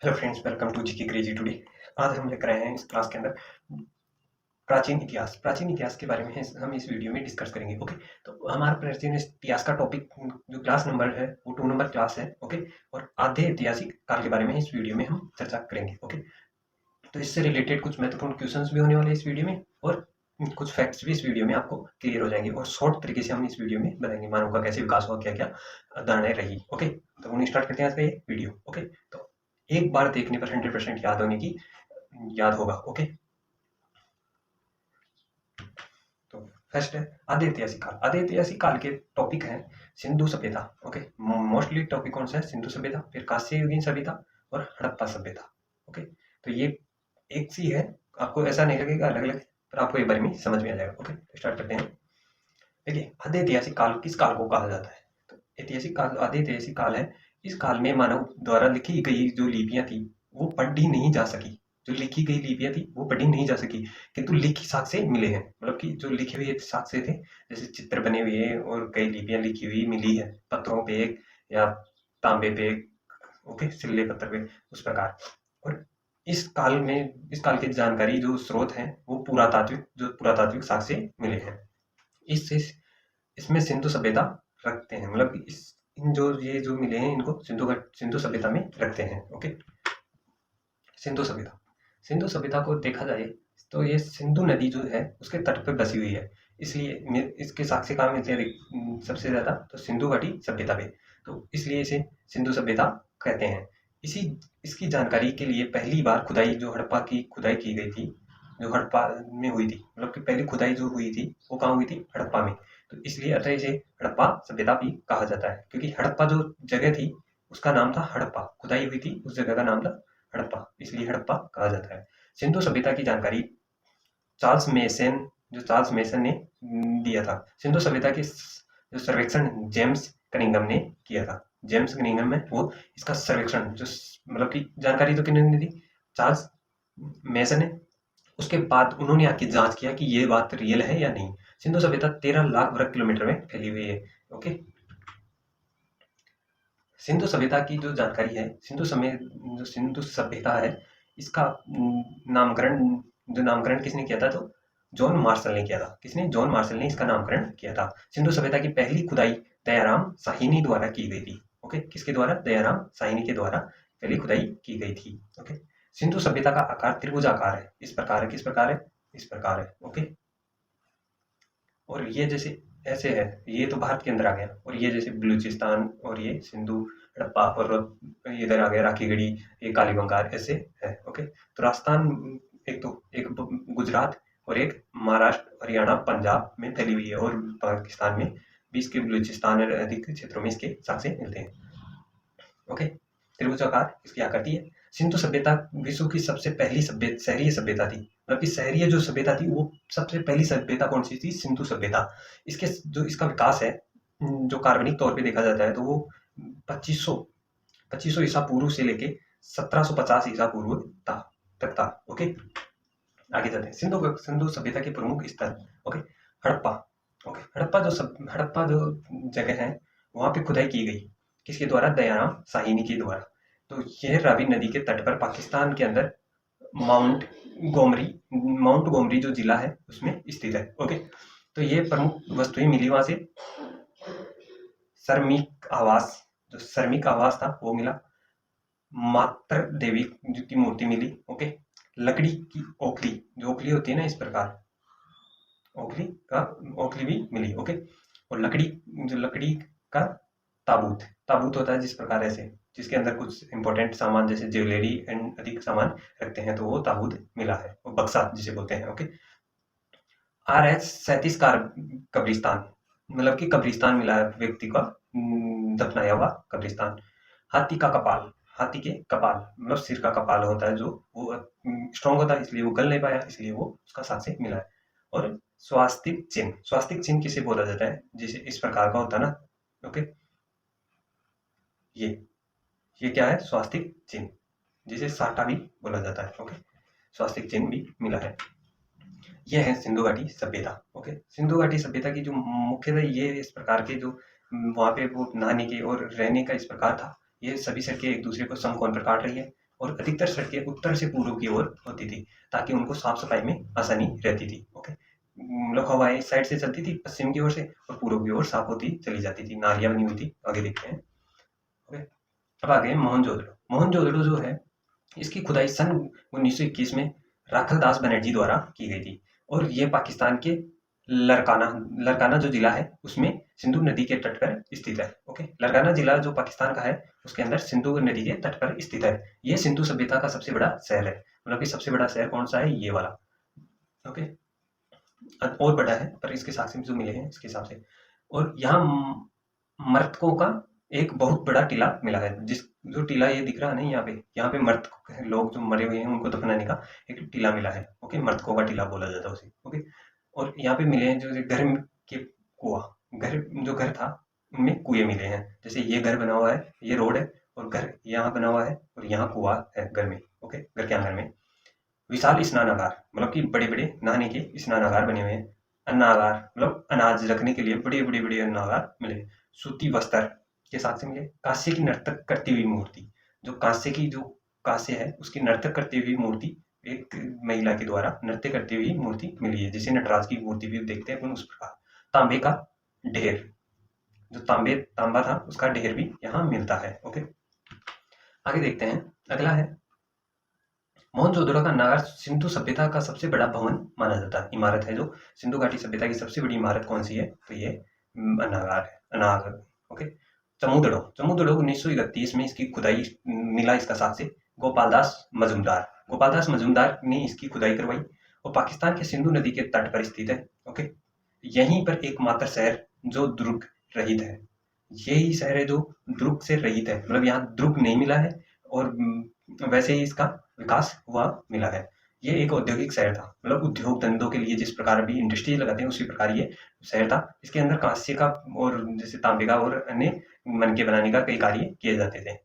Hello friends, welcome to GK crazy today. आज हम लेकर आए हैं इस क्लास के अंदर प्राचीन इतिहास के बारे में हम इस वीडियो में डिस्कस करेंगे। ओके, तो हमारा प्राचीन इतिहास का टॉपिक जो क्लास नंबर है वो 2 नंबर क्लास है। ओके, और आधे ऐतिहासिक काल के बारे में इस वीडियो में हम चर्चा करेंगे। ओके, तो इससे रिलेटेड कुछ महत्वपूर्ण क्वेश्चंस भी होने वाले हैं इस वीडियो में, और कुछ फैक्ट्स भी इस वीडियो में आपको क्लियर हो जाएंगे और शॉर्ट तरीके से हम इस वीडियो में बताएंगे मानव का कैसे विकास हुआ, क्या क्या धारणाएं रही। ओके, तो हम स्टार्ट करते हैं आज का ये वीडियो। ओके, तो एक बार देखने पर 100% याद होगा। ओके, तो फर्स्ट है आदि ऐतिहासिक काल के टॉपिक है सिंधु सभ्यता। ओके, मोस्टली टॉपिक कौन सा है? सिंधु सभ्यता, फिर कांस्य युगीन सभ्यता और हड़प्पा सभ्यता। ओके, तो ये एक सी है, आपको ऐसा नहीं लगेगा अलग अलग, पर आपको एक बार में समझ में आ जाएगा। ओके, स्टार्ट करते हैं। देखिए, आदि ऐतिहासिक काल किस काल को कहा जाता है? तो ऐतिहासिक काल आदि ऐतिहासिक काल है। इस काल में मानव द्वारा लिखी गई जो लिपियां थी वो पढ़ी नहीं जा सकी। जो लिखी गई लिपियां थी वो पढ़ी नहीं जा सकी, किंतु लिखी साक्ष्य मिले हैं। मतलब कि जो लिखे हुए साक्ष्य थे, जैसे चित्र बने हुए और कई लिपियां लिखी हुई मिली है पत्थरों पे या तांबे पे। ओके, सिल्ले पत्थर पे, उस प्रकार। और इस काल की जानकारी जो स्रोत हैं वो पुरातात्विक साक्ष्य मिले हैं। इससे इसमें सिंधु सभ्यता रखते हैं, मतलब कि इस इन जो ये जो मिले हैं इनको सिंधु सभ्यता में रखते हैं। ओके, सिंधु सभ्यता को देखा जाए तो ये सिंधु नदी जो है उसके तट पर बसी हुई है, इसलिए इसके साक्ष्य कहाँ मिलते हैं सबसे ज्यादा? तो सिंधु घाटी सभ्यता पे। तो इसलिए इसे सिंधु सभ्यता कहते हैं। इसी इसकी जानकारी के लिए पहली बार खुदाई जो हड़प्पा की खुदाई की गई थी, जो हड़प्पा में हुई थी, मतलब कि पहली खुदाई जो हुई थी वो कहाँ हुई थी? हड़प्पा में। तो इसलिए अतः इसे हड़प्पा सभ्यता भी कहा जाता है, क्योंकि हड़प्पा जो जगह थी उसका नाम था हड़प्पा, खुदाई हुई थी उस जगह का नाम था हड़प्पा, इसलिए हड़प्पा कहा जाता है। सिंधु सभ्यता की जानकारी चार्ल्स मेसन ने दिया था। सिंधु सभ्यता की जो सर्वेक्षण जेम्स कनिंघम ने किया था। जेम्स कनिंघम में वो इसका सर्वेक्षण जो मतलब की जानकारी तो किन्होंने दी? चार्ल्स मेसन ने। उसके बाद उन्होंने आके जांच किया कि ये बात रियल है या नहीं। सिंधु सभ्यता 13 लाख वर्ग किलोमीटर में फैली हुई है। ओके, सिंधु सभ्यता की जो जानकारी है, जो सिंधु सभ्यता है, इसका नामकरण किसने किया था? तो जॉन मार्शल ने किया था। किसने? जॉन मार्शल ने इसका नामकरण किया था। सिंधु सभ्यता की पहली खुदाई दयाराम साहिनी द्वारा की गई थी। ओके, किसके द्वारा? दयाराम साहिनी के द्वारा पहली खुदाई की गई थी। ओके, सिंधु सभ्यता का आकार त्रिभुजाकार है। इस प्रकार है, किस प्रकार है? इस प्रकार है। ओके, और ये जैसे ऐसे है, ये तो भारत के अंदर आ गया, और ये जैसे बलूचिस्तान और ये सिंधु हड़प्पा और इधर आ गया राखी गढ़ी, ये कालीबंगाल, ऐसे है। ओके, तो राजस्थान एक गुजरात और एक महाराष्ट्र, हरियाणा, पंजाब में फैली हुई है, और पाकिस्तान में भी इसके बलूचिस्तान और अधिक क्षेत्रों में इसके साक्ष्य मिलते हैं। ओके, त्रिभुजाकार इसकी आकृति है। सिंधु सभ्यता विश्व की सबसे पहली शहरीय सभ्यता थी, मतलब कि शहरीय जो सभ्यता थी वो सबसे पहली सभ्यता कौन सी थी? सिंधु सभ्यता। इसके जो इसका विकास है, जो कार्बनिक तौर पे देखा जाता है, तो वो 2500 ईसा पूर्व से लेके 1750 ईसा पूर्व तक था। ओके, आगे चलते हैं। सिंधु सभ्यता के प्रमुख स्थल। ओके, हड़प्पा। ओके, हड़प्पा जो जगह है वहां पे खुदाई की गई, किसके द्वारा? दयाराम साहिनी के द्वारा। तो यह रावी नदी के तट पर पाकिस्तान के अंदर माउंट माउंट गोमरी जो जिला है उसमें स्थित है। ओके, तो ये प्रमुख वस्तुएं मिली वहां से। श्रमिक आवास था वो मिला। मात्र देवी की मूर्ति मिली। ओके, लकड़ी की ओखली, जो ओखली होती है ना, इस प्रकार ओखली भी मिली। ओके, और लकड़ी का ताबूत होता है जिस प्रकार ऐसे, जिसके अंदर कुछ इंपॉर्टेंट सामान जैसे ज्वेलरी एंड अधिक सामान रखते हैं, तो वो ताबूत मिला है, वो बक्सा जिसे बोलते हैं। ओके, RH-37 कब्रिस्तान, मतलब कि कब्रिस्तान मिला है व्यक्ति का, दफनाया हुआ कब्रिस्तान। हाथी के कपाल, मतलब सिर का कपाल होता है जो वो स्ट्रॉन्ग होता है, इसलिए वो गल नहीं पाया, इसलिए वो उसका साक्ष्य मिला है। और स्वास्तिक चिन्ह किसे बोला जाता है? जैसे इस प्रकार का होता है ना। ओके, ये क्या है? स्वास्तिक चिन्ह, जिसे साटा भी बोला जाता है। ओके, स्वास्तिक चिन्ह भी मिला है। यह है सिंधु घाटी सभ्यता। ओके, सिंधु घाटी सभ्यता की जो मुख्यतः ये इस प्रकार के जो वहां पे वो नहाने के और रहने का इस प्रकार था, ये सभी सड़कें एक दूसरे को समकोण पर काट रही है, और अधिकतर सड़कें उत्तर से पूर्व की ओर होती थी ताकि उनको साफ सफाई में आसानी रहती थी। ओके, मतलब हवाएं साइड से चलती थी पश्चिम की ओर से और पूर्व की ओर साफ होती चली जाती थी, नालियां बनी हुई थी। आगे देखते हैं। ओके, अब आगे मोहनजोदड़ो। मोहनजोदड़ो जो है इसकी खुदाई सन 1921 में राखलदास बनर्जी द्वारा की गई थी और ये पाकिस्तान के लरकाना लरकाना जो जिला है उसमें सिंधु नदी के तट पर स्थित है। ओके, लरकाना जिला जो पाकिस्तान का है उसके अंदर सिंधु नदी के तट पर स्थित है। ये सिंधु सभ्यता का सबसे बड़ा शहर है, मतलब कि सबसे बड़ा शहर कौन सा है, ये वाला। ओके, और बड़ा है पर इसके साक्ष्य जो मिले हैं इसके हिसाब से। और यहाँ मृतकों का एक बहुत बड़ा टीला मिला है, जिस जो टीला ये दिख रहा है ना यहाँ पे मृतक लोग जो मरे हुए हैं उनको दफनाने का एक टीला मिला है। ओके, मृतकों का टीला बोला जाता है उसे। ओके, और यहाँ पे मिले हैं जो घर के कुआ, घर जो घर था उनमें कुएं मिले हैं। जैसे ये घर बना हुआ है, ये रोड है और घर यहाँ बना हुआ है और यहाँ कुआ है घर में। ओके, घर के आंगन में विशाल स्नानागार, मतलब कि बड़े बड़े नहाने के स्नानागार बने हुए हैं। अन्नागार मतलब अनाज रखने के लिए बड़े बड़े बड़े अन्नागार मिले। सूती वस्त्र के साथ से मिले। कांसे की नर्तक करती हुई मूर्ति, जो कांसे है उसकी नर्तक करती हुई मूर्ति एक महिला के द्वारा नृत्य करती हुई मूर्ति मिली है, जैसे नटराज की मूर्ति भी देखते हैं अपन उस प्रकार। तांबे का ढेर, जो तांबा था उसका ढेर भी यहाँ मिलता है। ओके, आगे देखते हैं। अगला है मोहनजोदड़ो का नगर सिंधु सभ्यता का सबसे बड़ा भवन माना जाता है, इमारत है जो सिंधु घाटी सभ्यता की सबसे बड़ी इमारत कौन सी है, तो ये अनागार है, अनागार। ओके, चमुदड़ो। चमुदड़ो 1931 में इसकी खुदाई मिला इसका साक्ष्य गोपालदास मजूमदार ने इसकी खुदाई करवाई और पाकिस्तान के सिंधु नदी के तट पर स्थित है। ओके, यहीं पर एकमात्र शहर जो दुर्ग रहित है, यही शहर है जो दुर्ग से रहित है, मतलब यहाँ दुर्ग नहीं मिला है और वैसे ही इसका विकास हुआ मिला है। ये एक औद्योगिक शहर था, मतलब उद्योग धंधों के लिए जिस प्रकार अभी इंडस्ट्री लगाते हैं उसी प्रकार ये शहर था। इसके अंदर कांस्य का और जैसे तांबे का और अन्य मनके बनाने का कई कार्य किए जाते थे।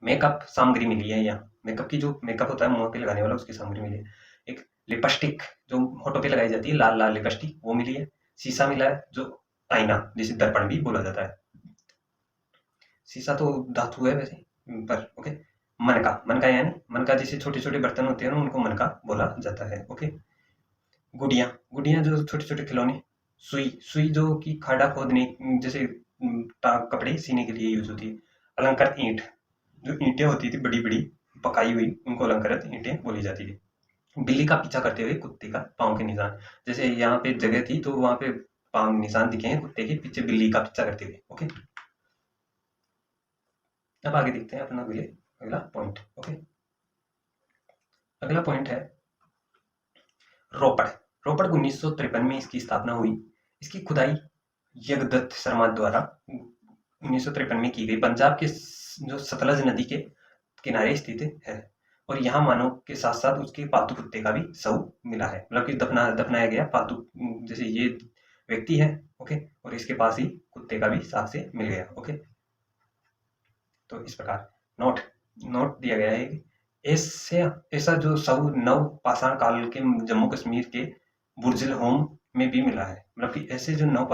मेकअप सामग्री मिली है यहाँ, मेकअप की जो मेकअप होता है मुंह पे लगाने वाला उसकी सामग्री मिली है। एक लिपस्टिक जो होठों पे लगाई जाती है, लाल लाल लिपस्टिक, वो मिली है। शीशा मिला है जो आईना जिसे दर्पण भी बोला जाता है। शीशा तो धातु है वैसे पर। ओके, मनका यानी मनका जैसे छोटे छोटे बर्तन होते हैं ना उनको मनका बोला जाता है। ओके, गुड़िया जो छोटे छोटे खिलौने। सुई जो कि खाड़ा खोदने जैसे कपड़े सीने के लिए यूज होती है। अलंकृत ईंट, जो ईंटें होती थी बड़ी बड़ी पकाई हुई उनको अलंकृत ईंटें बोली जाती थी। बिल्ली का पीछा करते हुए कुत्ते का पाँव के निशान, जैसे यहाँ पे जगह थी तो वहां पे पाँव निशान दिखे हैं कुत्ते के पीछे बिल्ली का पीछा करते हुए। ओके, अब आगे देखते हैं अपना अगला पॉइंट। ओके, अगला पॉइंट है रोपड़। रोपड़ 1953 में इसकी स्थापना हुई। इसकी खुदाई यज्ञदत्त शर्मा द्वारा 1953 में की गई। पंजाब के जो सतलज नदी के किनारे स्थित है और यहाँ मानव के साथ साथ उसके पालतू कुत्ते का भी शव मिला है, मतलब कि दफनाया गया पालतू, जैसे ये व्यक्ति है। ओके, और इसके पास ही कुत्ते का भी साथ से मिल गया। ओके, तो इस प्रकार नोट दिया गया है। ऐसा जो शव नव पाषाण काल के जम्मू कश्मीर के बुर्जिल होम में भी मिला है, मतलब कि ऐसे जो नव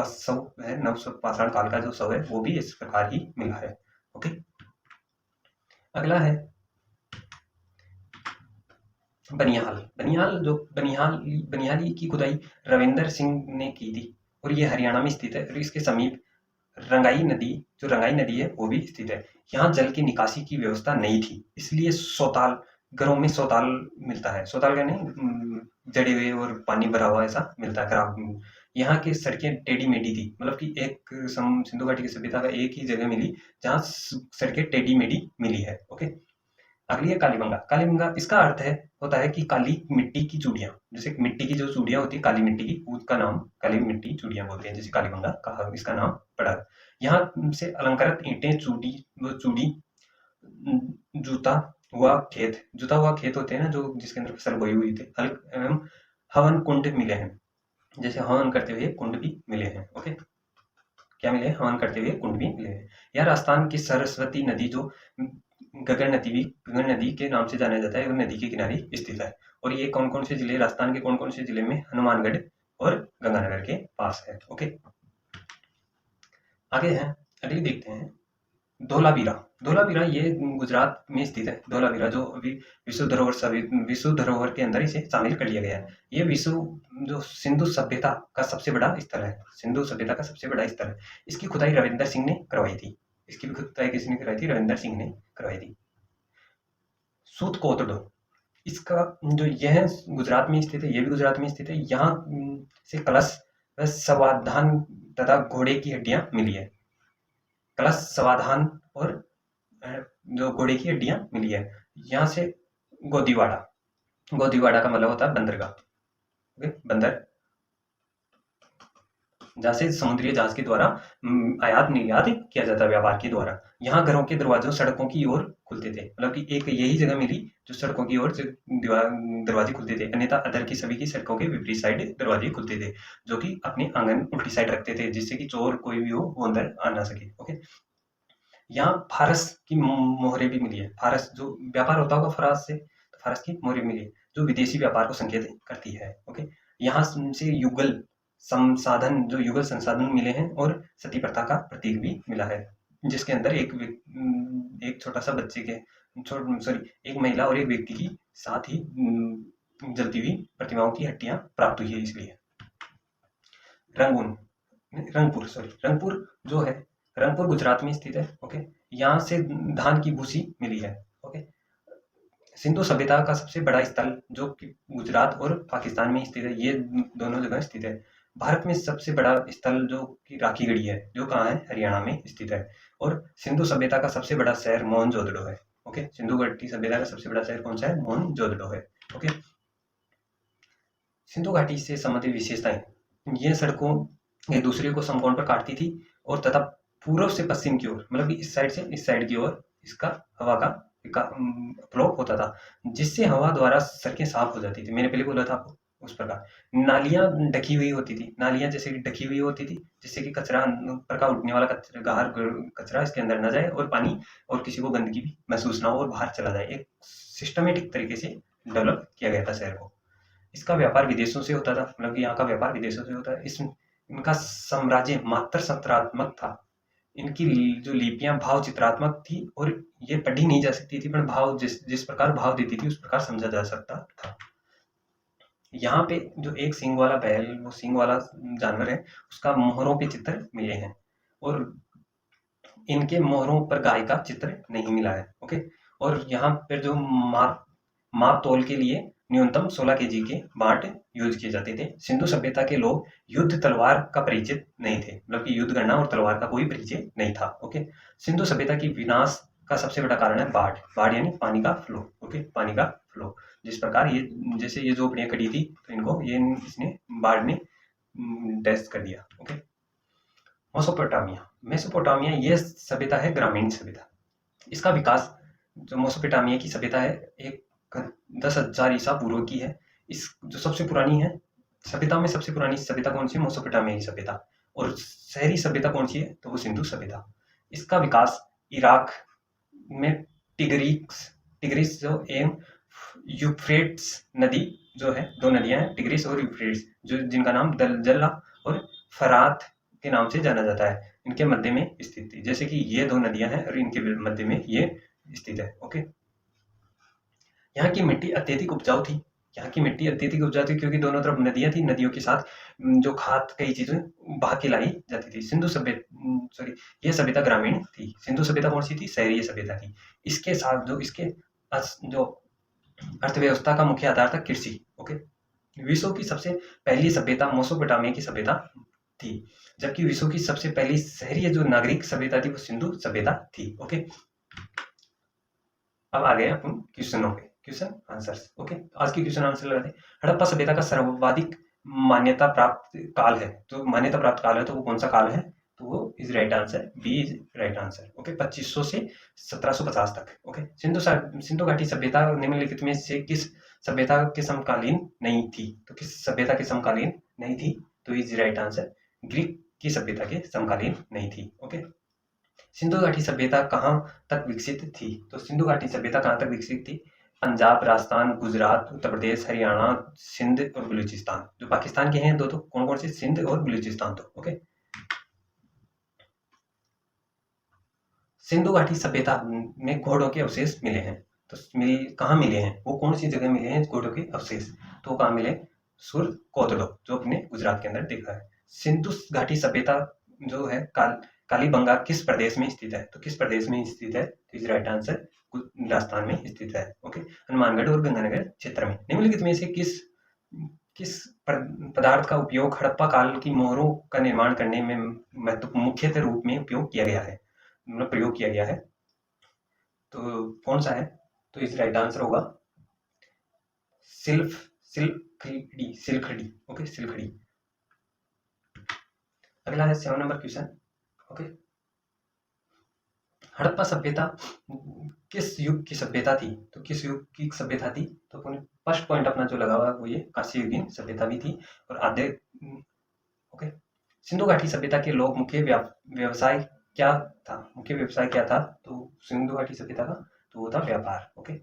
पाषाण काल का जो शव है वो भी इस प्रकार ही मिला है। ओके, अगला है बनिहाली की खुदाई रविंदर सिंह ने की थी और ये हरियाणा में स्थित है और इसके समीप रंगाई नदी है वो भी स्थित है। यहाँ जल की निकासी की व्यवस्था नहीं थी, इसलिए घरों में सोताल मिलता है। सोताल का नहीं, जड़े हुए और पानी भरा हुआ ऐसा मिलता है खराब। यहाँ की सड़कें टेढ़ी मेढ़ी थी, मतलब कि एक सिंधु घाटी की सभ्यता का एक ही जगह मिली जहाँ सड़कें टेढ़ी मेढ़ी मिली है। ओके, अगली है कालीबंगा। इसका अर्थ होता है कि काली मिट्टी की चूड़ियां, जैसे मिट्टी की जो चूड़ियां होती है काली मिट्टी की, उसका नाम काली मिट्टी चूड़ियां बोलते हैं, जैसे कालीबंगा का इसका नाम पड़ा। यहाँ से अलंकृत ईंटें, चूड़ी, जूता हुआ खेत होते हैं ना जो जिसके अंदर फसल बोई हुई थी, एवं हवन कुंड मिले हैं, जैसे हवन करते हुए कुंड भी मिले हैं। ओके, क्या मिले, हवन करते हुए कुंड भी मिले हैं। यह राजस्थान की सरस्वती नदी जो गगन नदी के नाम से जाना जाता है, नदी के किनारे स्थित है। और ये कौन कौन से जिले, राजस्थान के कौन कौन से जिले में, हनुमानगढ़ और गंगानगर के पास है। ओके, आगे है, अगली देखते हैं धोलावीरा। धोलावीरा ये गुजरात में स्थित है। धोलावीरा जो अभी विश्व धरोहर के अंदर इसे शामिल कर लिया गया है। ये विश्व जो सिंधु सभ्यता का सबसे बड़ा स्थल है। सिंधु सभ्यता का सबसे बड़ा स्थल है। इसकी खुदाई रविंदर सिंह ने करवाई थी। इसकी भी खुदाई किसने करवाई थी? रविंदर सिंह ने करवाई थी। सूत कोतडो, इसका जो यह गुजरात में स्थित है, ये भी गुजरात में स्थित है। यहाँ से कलश व समाधान तथा घोड़े की हड्डियां मिली है। कलश, समाधान और जो घोड़े की हड्डियां मिली है। यहाँ से गोदीवाड़ा, गोदीवाड़ा का मतलब होता है बंदरगाह। ओके, बंदर, जहाँ से समुद्री जहाज के द्वारा आयात निर्यात किया जाता है, व्यापार के द्वारा। यहाँ घरों के दरवाजों सड़कों की ओर खुलते थे। मतलब कि एक यही जगह मिली जो सड़कों की ओर दरवाजे खुलते थे। अन्यथा अदर की सभी की सड़कों के विपरीत साइड दरवाजे खुलते थे, जो कि अपने आंगन उल्टी साइड रखते थे, जिससे कि चोर कोई भी हो वो अंदर आ ना सके। ओके, यहाँ फारस की मोहरें भी मिली है। फारस जो व्यापार होता होगा फारस से, तो फारस की मोहरें मिली है, जो विदेशी व्यापार को संकेत करती है। ओके, यहाँ से युगल संसाधन, जो युगल संसाधन मिले हैं, और सती प्रथा का प्रतीक भी मिला है, जिसके अंदर एक छोटा सा बच्चे के एक महिला और एक व्यक्ति की साथ ही जलती हुई प्रतिमाओं की हड्डियां प्राप्त हुई है। इसलिए रंगपुर जो है, रंगपुर गुजरात में स्थित है। ओके, यहाँ से धान की भूसी मिली है। ओके, सिंधु सभ्यता का सबसे बड़ा स्थल जो कि गुजरात और पाकिस्तान में स्थित है, ये दोनों जगह स्थित है। भारत में सबसे बड़ा स्थल जो कि राखीगढ़ी है, जो कहाँ है? हरियाणा में स्थित है। और सिंधु सभ्यता का सबसे बड़ा शहर मोहनजोदड़ो है। ओके, सिंधु घाटी सभ्यता का सबसे बड़ा शहर कौन सा है? मोहनजोदड़ो है। ओके, सिंधु घाटी से संबंधित विशेषताएं, ये सड़कों एक दूसरे को समकोण पर काटती थी, और तथा पूर्व से पश्चिम की ओर, मतलब कि इस साइड से इस साइड की ओर इसका हवा का फ्लो होता था, जिससे हवा द्वारा सड़कें साफ हो जाती थी। मैंने पहले बोला था आपको उस प्रकार। नालियां ढकी हुई होती थी, नालियां जैसे ढकी हुई होती थी, जिससे कि कचरा, ऊपर का उठने वाला कचरा, गार कचरा इसके अंदर न जाए, और पानी और किसी को गंदगी भी महसूस ना हो और बाहर चला जाए। एक सिस्टमेटिक तरीके से डेवलप किया गया था शहर को। इसका व्यापार विदेशों से होता था, मतलब कि यहाँ का व्यापार विदेशों से होता है। इनका साम्राज्य मात्र सत्रात्मक था। इनकी जो लिपियां भाव चित्रात्मक थी, और ये पढ़ी नहीं जा सकती थी, पर भाव जिस प्रकार भाव देती थी उस प्रकार समझा जा सकता था। यहाँ पे जो एक सींग वाला बैल, वो सींग वाला जानवर है, उसका मोहरों पे चित्र मिले हैं, और इनके मोहरों पर गाय का चित्र नहीं मिला है। ओके, और यहाँ पर जो माप तोल के लिए न्यूनतम 16 केजी के बाट यूज किए जाते थे। सिंधु सभ्यता के लोग युद्ध तलवार का परिचित नहीं थे, मतलब कि युद्ध करना और तलवार का कोई परिचय नहीं था। ओके, सिंधु सभ्यता की विनाश का सबसे बड़ा कारण है बाढ़। बाढ़ यानी पानी का फ्लो। ओके, पानी का फ्लो, जिस प्रकार ये, जैसे ये झोपड़ियां कटी थी, तो इनको इसने बाढ़ ने डैश कर दिया। ओके, मेसोपोटामिया ये सभ्यता है ग्रामीण सभ्यता। इसका विकास, जो मेसोपोटामिया की सभ्यता है, एक 10,000 ईसा पूर्व की है। इस जो सबसे पुरानी है सभ्यता में, सबसे पुरानी सभ्यता कौन सी है? मेसोपोटामिया की सभ्यता। और शहरी सभ्यता कौन सी है? तो वो सिंधु सभ्यता। इसका विकास इराक में टिग्रिस जो एम यूफ्रेट्स नदी जो है, दो नदियां हैं, टिग्रिस और यूफ्रेट्स, जो जिनका नाम दलजला और फरात के नाम से जाना जाता है, इनके मध्य में स्थित थी। जैसे कि ये दो नदियां हैं और इनके मध्य में ये स्थित है। ओके, यहाँ की मिट्टी अत्यधिक उपजाऊ थी। यहाँ की मिट्टी अत्यधिक उपजाऊ थी क्योंकि दोनों तरफ नदियां थी। नदियों के साथ जो खाद, कई चीजें बहा के लाई जाती थी। ये सभ्यता ग्रामीण थी। सिंधु सभ्यता कौन सी थी? शहरीय सभ्यता थी। इसके साथ जो अर्थव्यवस्था का मुख्य आधार था कृषि। ओके, विश्व की सबसे पहली सभ्यता मेसोपोटामिया की सभ्यता थी, जबकि विश्व की सबसे पहली शहरीय जो नागरिक सभ्यता थी वो सिंधु सभ्यता थी। ओके, अब आ गए अपन क्वेश्चनों पे, क्वेश्चन आंसर्स। ओके, आज की क्वेश्चन आंसर लगाते हैं। हड़प्पा सभ्यता का सर्वाधिक मान्यता प्राप्त काल है, तो मान्यता प्राप्त काल है तो वो कौन सा काल है? तो वो is right answer, B is right answer. Okay, 2500 से 1750 तक। ओके, सिंधु घाटी सभ्यता निम्नलिखित में से किस सभ्यता के समकालीन नहीं थी? तो किस सभ्यता के समकालीन नहीं थी? तो इज राइट आंसर, ग्रीक की सभ्यता के समकालीन नहीं थी। ओके, सिंधु घाटी सभ्यता कहाँ तक विकसित थी? तो सिंधु घाटी सभ्यता कहाँ तक विकसित थी? पंजाब, राजस्थान, गुजरात, उत्तर प्रदेश, हरियाणा, सिंध और बलूचिस्तान। जो पाकिस्तान के हैं दो, तो कौन कौन से? सिंध और बलूचिस्तान। तो ओके, सिंधु घाटी सभ्यता में घोड़ों के अवशेष मिले हैं। तो कहाँ मिले हैं, वो कौन सी जगह मिले हैं घोड़ों के अवशेष, तो कहाँ मिले, सुर कोटड़ो जो अपने गुजरात के अंदर देखा है। सिंधु घाटी सभ्यता जो है कालीबंगा किस प्रदेश में स्थित है, तो किस प्रदेश में स्थित है, तो इज राइट आंसर राजस्थान में स्थित है। ओके, हनुमानगढ़ और गंगानगर क्षेत्र में। निम्नलिखित में से किस पदार्थ का उपयोग हड़प्पा काल की मोहरों का निर्माण करने में मुख्यतः रूप में उपयोग किया गया है, मतलब प्रयोग किया गया है, तो कौन सा है, तो इस राइट आंसर होगा सिलखड़ी। ओके, सिलखड़ी। अगला है 7 नंबर क्वेश्चन। ओके, हड़प्पा सभ्यता किस युग की सभ्यता थी, तो किस युग की सभ्यता थी, तो अपने फर्स्ट पॉइंट अपना जो लगा हुआ वो ये कांस्ययुगीन सभ्यता भी थी और आधे। ओके, सिंधु घाटी सभ्यता के लोग मुख्य व्यवसाय क्या था, मुख्य व्यवसाय क्या था, तो सिंधु घाटी सभ्यता का तो वो था व्यापार। ओके,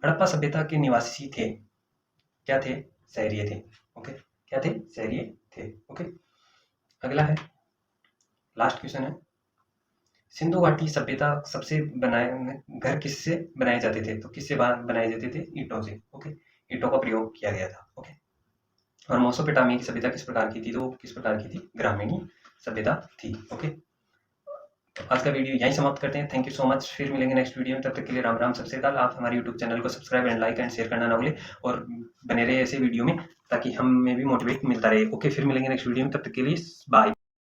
हड़प्पा सभ्यता के निवासी थे, क्या थे, शहरिये थे। ओके, क्या थे, शहरिये थे। ओके, अगला है लास्ट क्वेश्चन है, सिंधु घाटी सभ्यता सबसे बनाए घर किससे बनाए जाते थे, तो किससे बनाए जाते थे, ईंटों से। ओके, ईंटों का प्रयोग किया गया था। ओके, और मेसोपोटामिया की सभ्यता किस प्रकार की थी, तो किस प्रकार की थी, ग्रामीणी सभ्यता थी। ओके, तो आज का वीडियो यहीं समाप्त करते हैं। थैंक यू सो मच, फिर मिलेंगे नेक्स्ट वीडियो में, तब तक के लिए राम राम। सबसे पहले आप हमारे यूट्यूब चैनल को subscribe and like and share करना ना भूलें और बने रहे ऐसे वीडियो में, ताकि हमें भी मोटिवेट मिलता रहे। ओके, फिर मिलेंगे नेक्स्ट वीडियो में, तब तक के लिए बाय।